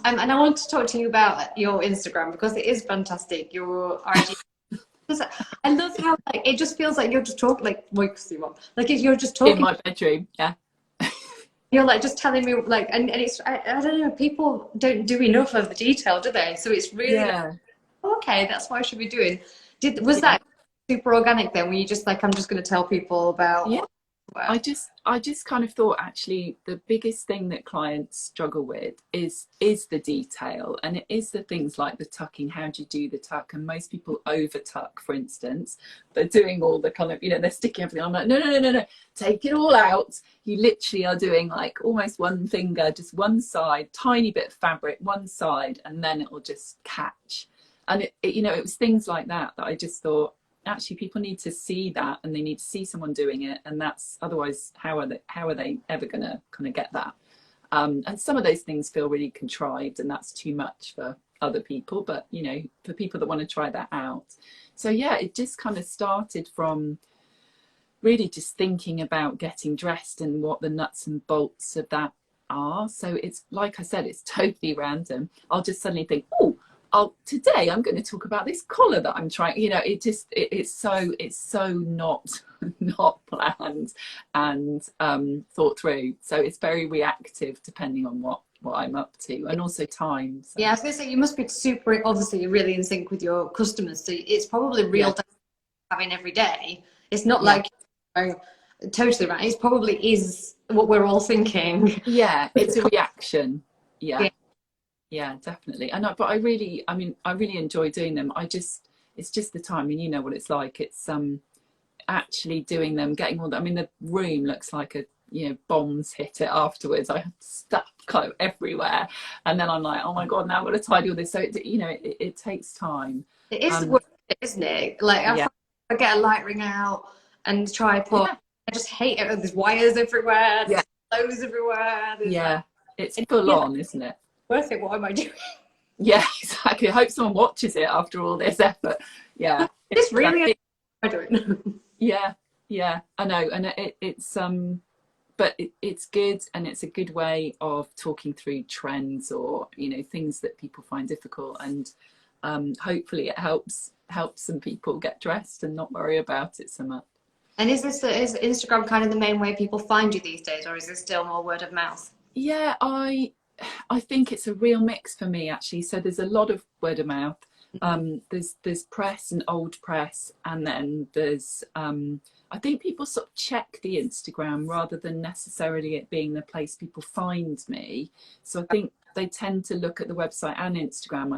And I want to talk to you about your Instagram because it is fantastic. Your IG. Because I love how like it just feels like you're just talking like like you're just In talking. my bedroom, yeah. You're like just telling me like, and it's I don't know. People don't do enough of the detail, do they? So it's really like, Yeah, okay, that's what I should be doing. Was yeah, that super organic then? Were you just like, I'm just going to tell people about yeah. what? I just kind of thought actually the biggest thing that clients struggle with is the detail, and it is the things like the tucking. How do you do the tuck? And most people over tuck, for instance. They're doing all the kind of, they're sticking everything. I'm like, no, no, no, no, no. Take it all out. You literally are doing like almost one finger, just one side, tiny bit of fabric, one side, and then it will just catch. And it was things like that I just thought, actually people need to see that, and they need to see someone doing it, and that's otherwise how are they ever going to kind of get that, and some of those things feel really contrived, and that's too much for other people, but for people that want to try that out. So yeah, it just kind of started from really just thinking about getting dressed and what the nuts and bolts of that are. So it's like I said, it's totally random. I'll just suddenly think, today I'm going to talk about this collar that I'm trying. It's so not planned and thought through. So it's very reactive depending on what I'm up to, and also time. So. Yeah, I was going to say you must be super obviously really in sync with your customers. So it's probably real time having every day. It's not like totally right. It probably is what we're all thinking. Yeah, it's a reaction. Yeah. Yeah. Yeah, definitely. But I really enjoy doing them. It's just the time. I mean, you know what it's like. It's actually doing them, getting all that. I mean, the room looks like bombs hit it afterwards. I have stuff kind of everywhere, and then I'm like, oh my god, now I've got to tidy all this. So it takes time. It is worth it, isn't it? Like I get a light ring out and tripod. Yeah. I just hate it. There's wires everywhere. There's clothes everywhere. It's full on, isn't it? Worth it. What am I doing? Yeah, exactly. I hope someone watches it after all this effort. Yeah. It's really I don't. Yeah, I know. And it's but it's good, and it's a good way of talking through trends or things that people find difficult, and hopefully it helps some people get dressed and not worry about it so much. And is Instagram kind of the main way people find you these days, or is it still more word of mouth? Yeah, I think it's a real mix for me, actually. So there's a lot of word of mouth. There's press and old press, and then there's I think people sort of check the Instagram rather than necessarily it being the place people find me. So I think they tend to look at the website and Instagram. I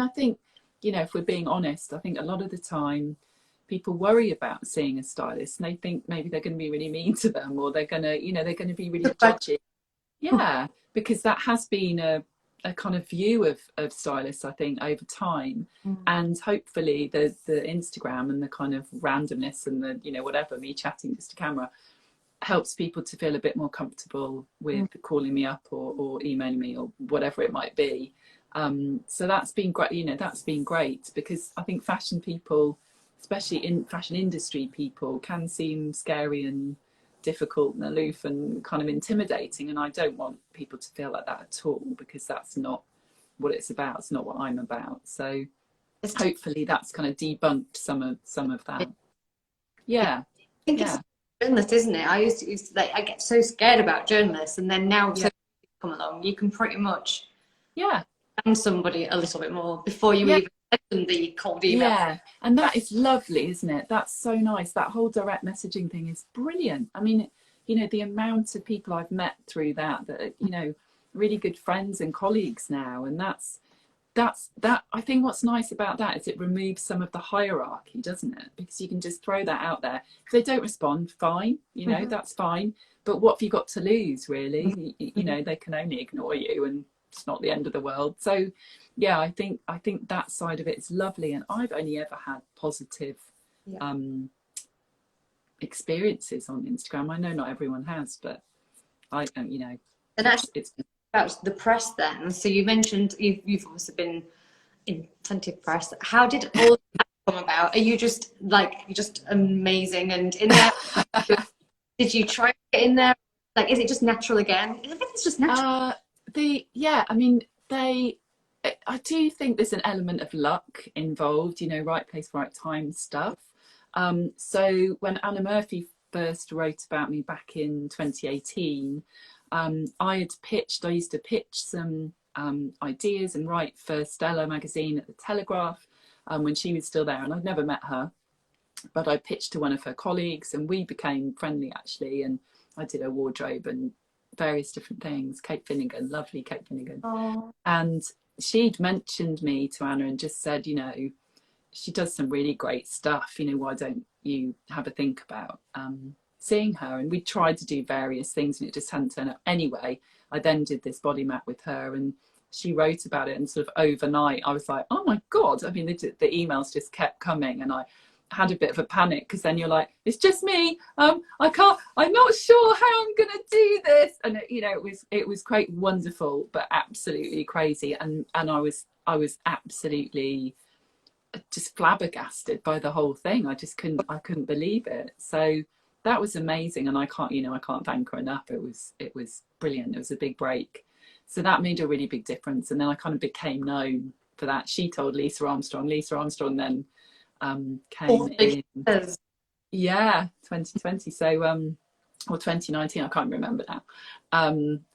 think if we're being honest, I think a lot of the time people worry about seeing a stylist, and they think maybe they're going to be really mean to them, or they're going to be really judgy. Yeah, because that has been a kind of view of stylists, I think, over time. And hopefully the Instagram and the kind of randomness and the, whatever, me chatting just to camera, helps people to feel a bit more comfortable with calling me up or emailing me or whatever it might be. So that's been great, that's been great, because I think fashion people, especially in fashion industry people, can seem scary and difficult and aloof and kind of intimidating, and I don't want people to feel like that at all, because that's not what it's about. It's not what I'm about. So hopefully that's kind of debunked some of that. I think it's journalist, isn't it? I used to like, I get so scared about journalists, and then now come along, you can pretty much understand somebody a little bit more before you even send the cold email. Yeah, and that is lovely, isn't it? That's so nice. That whole direct messaging thing is brilliant. I mean, the amount of people I've met through that are, really good friends and colleagues now, and that's I think what's nice about that is it removes some of the hierarchy, doesn't it? Because you can just throw that out there. If they don't respond, fine, that's fine. But what have you got to lose, really? They can only ignore you, and it's not the end of the world. So yeah, I think that side of it is lovely, and I've only ever had positive experiences on Instagram. I know not everyone has, but I don't, And actually, it's about the press then. So you mentioned you've obviously been in plenty of press. How did all that come about? Are you just amazing and in there? Did you try to get in there? Like, is it just natural again? I think it's just natural. I mean, I do think there's an element of luck involved, you know, right place, right time stuff. So when Anna Murphy first wrote about me back in 2018, I used to pitch some ideas and write for Stella magazine at The Telegraph when she was still there, and I'd never met her, but I pitched to one of her colleagues and we became friendly actually, and I did her wardrobe and various different things. Kate Finnegan, lovely Kate Finnegan. Oh. And she'd mentioned me to Anna and just said, you know, she does some really great stuff, you know, why don't you have a think about seeing her? And we tried to do various things and it just hadn't turned up. Anyway, I then did this body map with her and she wrote about it, and sort of overnight I was like, oh my God. I mean, the emails just kept coming and I had a bit of a panic, because then you're like, it's just me, I'm not sure how I'm gonna do this. And you know, it was quite wonderful but absolutely crazy, and I was absolutely just flabbergasted by the whole thing. I couldn't believe it. So that was amazing, and I can't thank her enough. It was brilliant. It was a big break, so that made a really big difference. And then I kind of became known for that. She told Lisa Armstrong then came in, yeah, 2020, so or 2019, I can't remember now.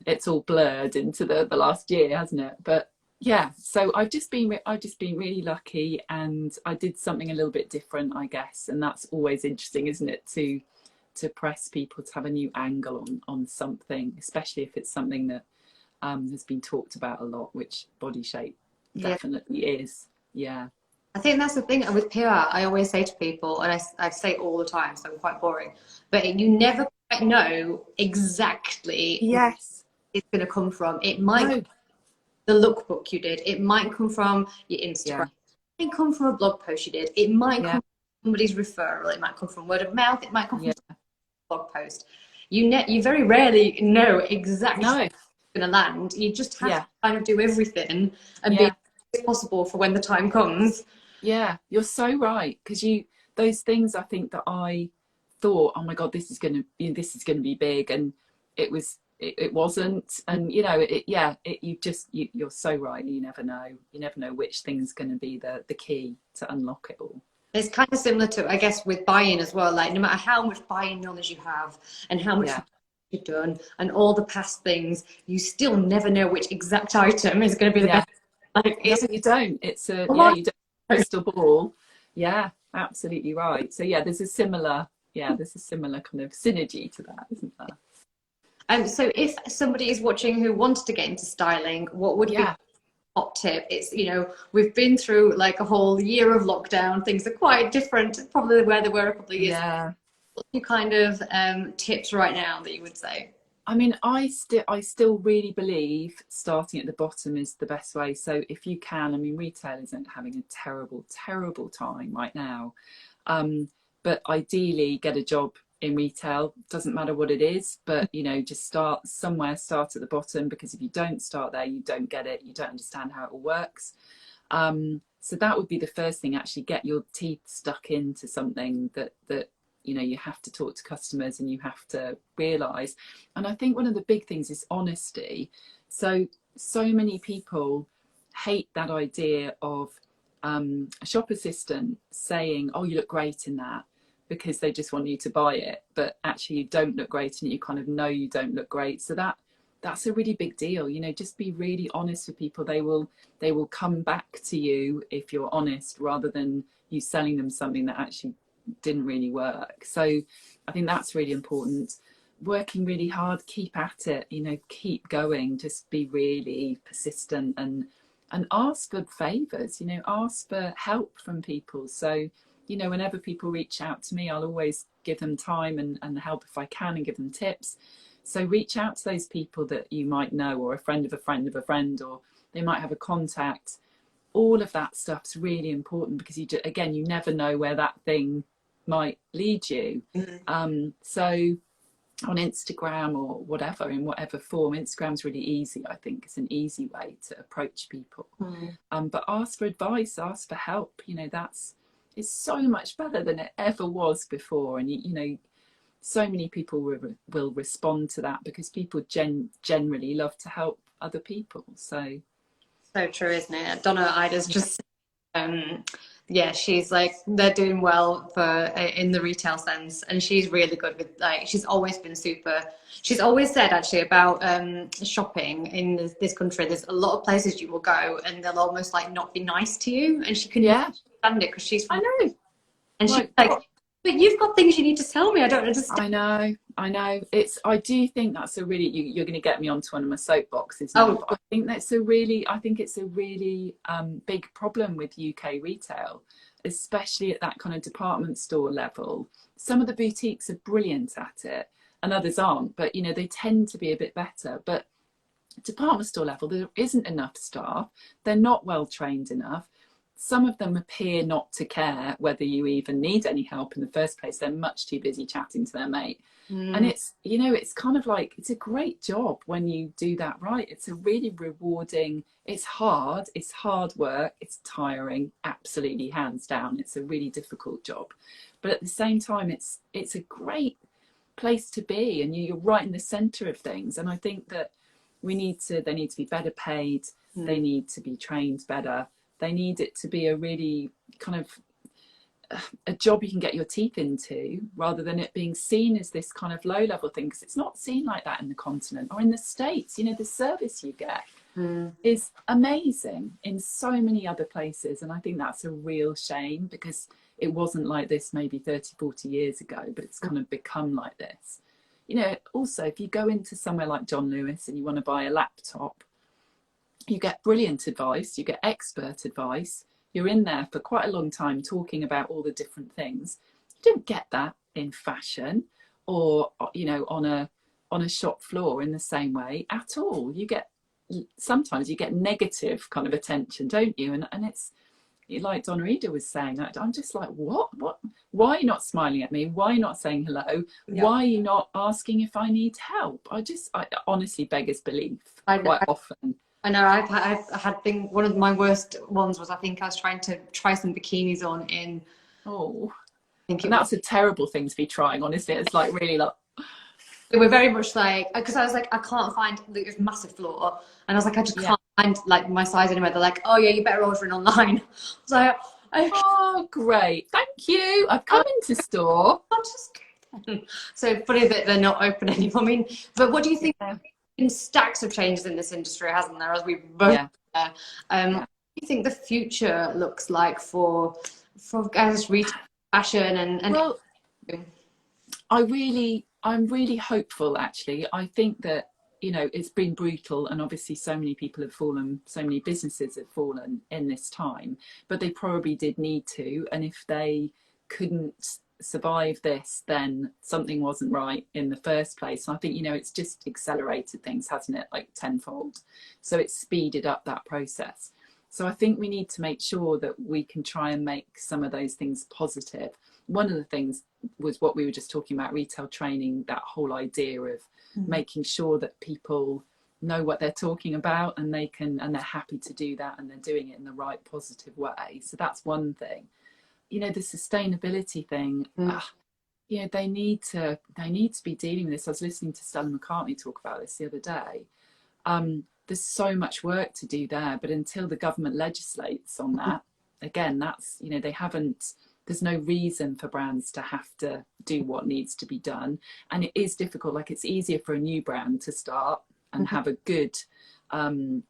It's all blurred into the last year, hasn't it? But yeah, so I've just been really lucky, and I did something a little bit different, I guess, and that's always interesting, isn't it, to press people to have a new angle on something, especially if it's something that has been talked about a lot, which body shape definitely is. Yeah. I think that's the thing with PR. I always say to people, and I say it all the time, so I'm quite boring, but you never quite know exactly Yes. it's going to come from. It might come from the lookbook you did. It might come from your Instagram. It might come from a blog post you did. It might come from somebody's referral. It might come from word of mouth. It might come from a blog post. You very rarely know exactly where it's going to land. You just have to kind of do everything and be as possible for when the time comes. Yeah, you're so right, because those things, I think that I thought, oh my God, this is going to be big, and it wasn't. And you know, you're so right. You never know which thing's going to be the key to unlock it all. It's kind of similar to, I guess, with buying as well. Like, no matter how much buying knowledge you have and how much you've done and all the past things, you still never know which exact item is going to be the best. Like, you don't. It's you don't crystal ball. Yeah, absolutely right. So yeah, there's a similar kind of synergy to that, isn't there? So if somebody is watching who wanted to get into styling, what would be the top tip? It's, you know, we've been through like a whole year of lockdown. Things are quite different, probably where they were a couple of years ago. What are your kind of tips right now that you would say? I mean, I still really believe starting at the bottom is the best way. So if you can, I mean, retail isn't having a terrible time right now. But ideally get a job in retail, doesn't matter what it is, but you know, just start somewhere, start at the bottom, because if you don't start there, you don't get it, you don't understand how it all works. So that would be the first thing, actually get your teeth stuck into something that you know, you have to talk to customers and you have to realize. And I think one of the big things is honesty. So many people hate that idea of a shop assistant saying, oh, you look great in that, because they just want you to buy it, but actually you don't look great and you kind of know you don't look great. So that's a really big deal. You know, just be really honest with people. They will come back to you if you're honest, rather than you selling them something that actually didn't really work. So I think that's really important. Working really hard, keep at it, you know, keep going, just be really persistent, and ask for favors, you know, ask for help from people. So, you know, whenever people reach out to me, I'll always give them time and help if I can, and give them tips. So reach out to those people that you might know, or a friend of a friend of a friend, or they might have a contact. All of that stuff's really important, because you never know where that thing might lead you. So on Instagram or whatever, in whatever form, Instagram's really easy. I think it's an easy way to approach people. But ask for advice, ask for help. You know, it's so much better than it ever was before. And you know, so many people will respond to that, because people generally love to help other people. So true, isn't it? Donna Ida's just yeah, she's like, they're doing well for in the retail sense, and she's really good with, like, she's always been super. She's always said actually about shopping in this country, there's a lot of places you will go and they'll almost like not be nice to you, and she couldn't yeah, understand it because she's I know. and she's like, but you've got things you need to tell me, I don't understand. I know. I do think that's a really, you're going to get me onto one of my soapboxes now. Oh, But I think it's a really big problem with UK retail, especially at that kind of department store level. Some of the boutiques are brilliant at it and others aren't, but you know, they tend to be a bit better. But department store level, there isn't enough staff. They're not well trained enough. Some of them appear not to care whether you even need any help in the first place. They're much too busy chatting to their mate. And it's, you know, it's kind of like, it's a great job when you do that right. It's a really rewarding, it's hard work, it's tiring, absolutely, hands down. It's a really difficult job. But at the same time, it's a great place to be, and you're right in the center of things. And I think that they need to be better paid, they need to be trained better, they need it to be a really kind of a job you can get your teeth into, rather than it being seen as this kind of low level thing, because it's not seen like that in the continent or in the States. You know, the service you get is amazing in so many other places, and I think that's a real shame, because it wasn't like this maybe 30, 40 years ago, but it's kind of become like this. You know, also, if you go into somewhere like John Lewis and you want to buy a laptop, you get brilliant advice, you get expert advice. You're in there for quite a long time talking about all the different things. You don't get that in fashion or, you know, on a shop floor in the same way at all. Sometimes you get negative kind of attention, don't you? And it's like Donna Ida was saying, I'm just like, what? Why are you not smiling at me? Why are you not saying hello? Yeah. Why are you not asking if I need help? I honestly beggars belief quite often. I know I've had thing. One of my worst ones was, I think I was trying to try some bikinis on in. Oh, and that's a terrible thing to be trying. Honestly, it's like really like. They were very much like, because I was like, I can't find this massive floor, and I was like, I just can't find like my size anywhere. They're like, oh yeah, you better order it online. So oh great, thank you. I've come into store. So funny that they're not open anymore. I mean, but what do you think? Been stacks of changes in this industry, hasn't there? As we both, what do you think the future looks like for guys retail, fashion, and? Well, I'm really hopeful. Actually, I think that, you know, it's been brutal, and obviously so many people have fallen, so many businesses have fallen in this time, but they probably did need to, and if they couldn't survive this, then something wasn't right in the first place. And I think, you know, it's just accelerated things, hasn't it, like tenfold. So it's speeded up that process. So I think we need to make sure that we can try and make some of those things positive. One of the things was what we were just talking about, retail training, that whole idea of making sure that people know what they're talking about, and they're happy to do that, and they're doing it in the right positive way. So that's one thing. You know, the sustainability thing, you know, they need to be dealing with this. I was listening to Stella McCartney talk about this the other day. There's so much work to do there, but until the government legislates on that, again, that's, you know, there's no reason for brands to have to do what needs to be done. And it is difficult. Like, it's easier for a new brand to start and have a good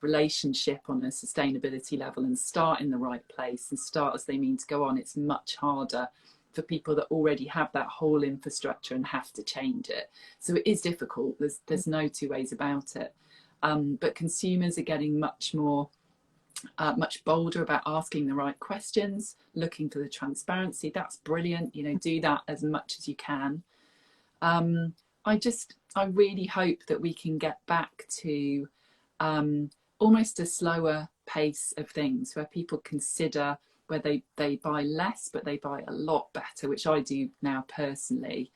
relationship on a sustainability level and start in the right place and start as they mean to go on. It's much harder for people that already have that whole infrastructure and have to change it. So it is difficult. There's no two ways about it. But consumers are getting much bolder about asking the right questions, looking for the transparency. That's brilliant. You know, do that as much as you can. I really hope that we can get back to almost a slower pace of things, where people consider where they buy less, but they buy a lot better, which I do now personally.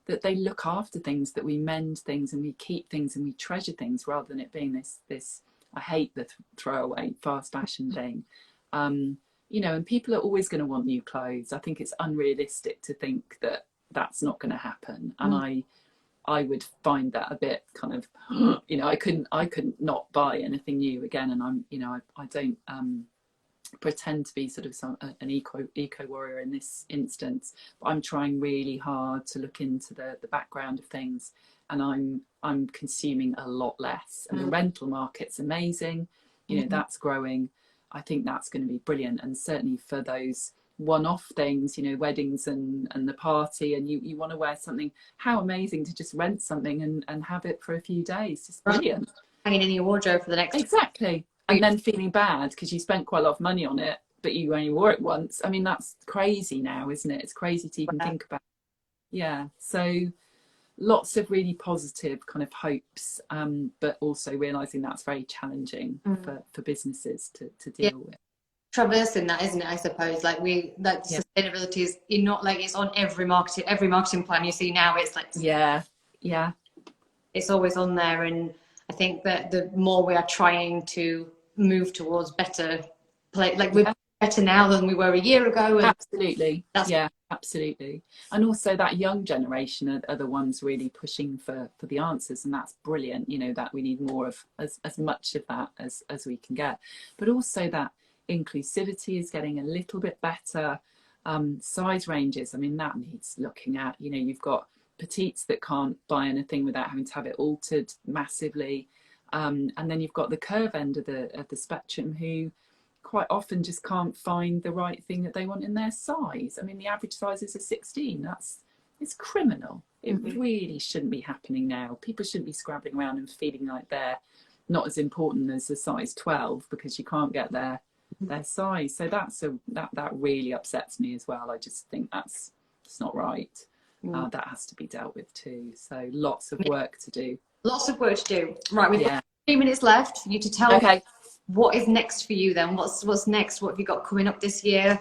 That they look after things, that we mend things and we keep things and we treasure things, rather than it being this I hate the throwaway fast fashion thing. You know, and people are always going to want new clothes. I think it's unrealistic to think that that's not going to happen. And I would find that a bit kind of, you know, I couldn't not buy anything new again. And I'm, you know, I don't pretend to be sort of an eco warrior in this instance, but I'm trying really hard to look into the background of things, and I'm consuming a lot less. And the rental market's amazing, you know, that's growing. I think that's going to be brilliant, and certainly for those one-off things, you know, weddings and the party, and you want to wear something, how amazing to just rent something and have it for a few days. Just brilliant. Hanging in your wardrobe for the next exactly. And then feeling bad because you spent quite a lot of money on it, but you only wore it once. I mean, that's crazy now, isn't it? It's crazy to even think about. Yeah. So lots of really positive kind of hopes, but also realizing that's very challenging for businesses to deal with. Traversing that, isn't it? I suppose, like sustainability is, you're not like, it's on every marketing plan you see now. It's like, yeah, it's always on there. And I think that the more we are trying to move towards better play, like we're better now than we were a year ago. And absolutely. Absolutely. And also that young generation are the ones really pushing for the answers, and that's brilliant. You know, that we need more of as much of that as we can get. But also that inclusivity is getting a little bit better. Size ranges, I mean, that needs looking at. You know, you've got petites that can't buy anything without having to have it altered massively, and then you've got the curve end of the spectrum who quite often just can't find the right thing that they want in their size. I mean, the average size is a 16. It's criminal. It really shouldn't be happening now. People shouldn't be scrabbling around and feeling like they're not as important as a size 12 because you can't get their size. So that really upsets me as well. I just think it's not right. That has to be dealt with too. So lots of work to do. Lots of work to do. Right, we've got 3 minutes left for you to tell me what is next for you then. What's next? What have you got coming up this year?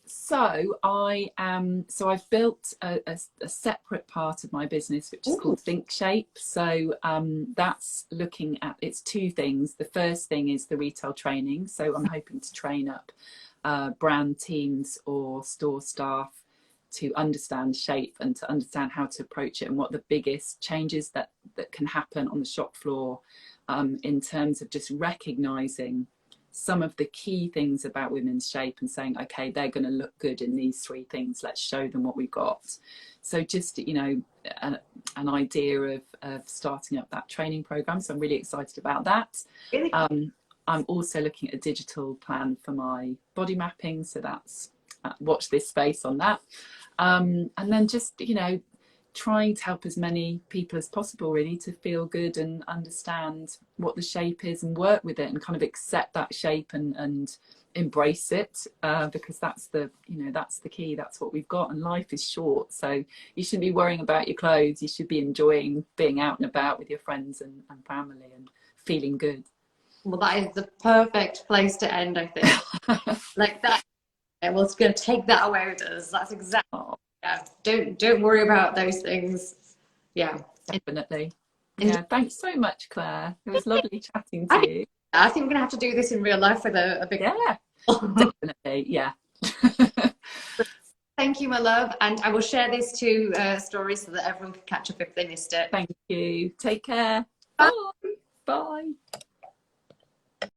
So I've built a separate part of my business which is called Think Shape. So that's looking at, it's 2 things. The first thing is the retail training. So I'm hoping to train up brand teams or store staff to understand shape and to understand how to approach it, and what the biggest changes that can happen on the shop floor in terms of just recognizing some of the key things about women's shape and saying, okay, they're going to look good in these 3 things. Let's show them what we've got. So just, you know, an idea of starting up that training program. So I'm really excited about that. I'm also looking at a digital plan for my body mapping. So that's, watch this space on that. And then just, you know, trying to help as many people as possible really to feel good and understand what the shape is and work with it and kind of accept that shape and embrace it, because that's the, you know, that's the key. That's what we've got, and life is short, so you shouldn't be worrying about your clothes. You should be enjoying being out and about with your friends and family and feeling good. Well, that is the perfect place to end, I think. Like that. Well, it's going to take that away with us. That's exactly. Yeah. Don't worry about those things. Yeah. Definitely. Yeah. Thanks so much, Claire. It was lovely chatting to you. I think we're going to have to do this in real life with a big. Yeah. Definitely. Yeah. Thank you, my love. And I will share this to stories so that everyone can catch up if they missed it. Thank you. Take care. Bye. Bye.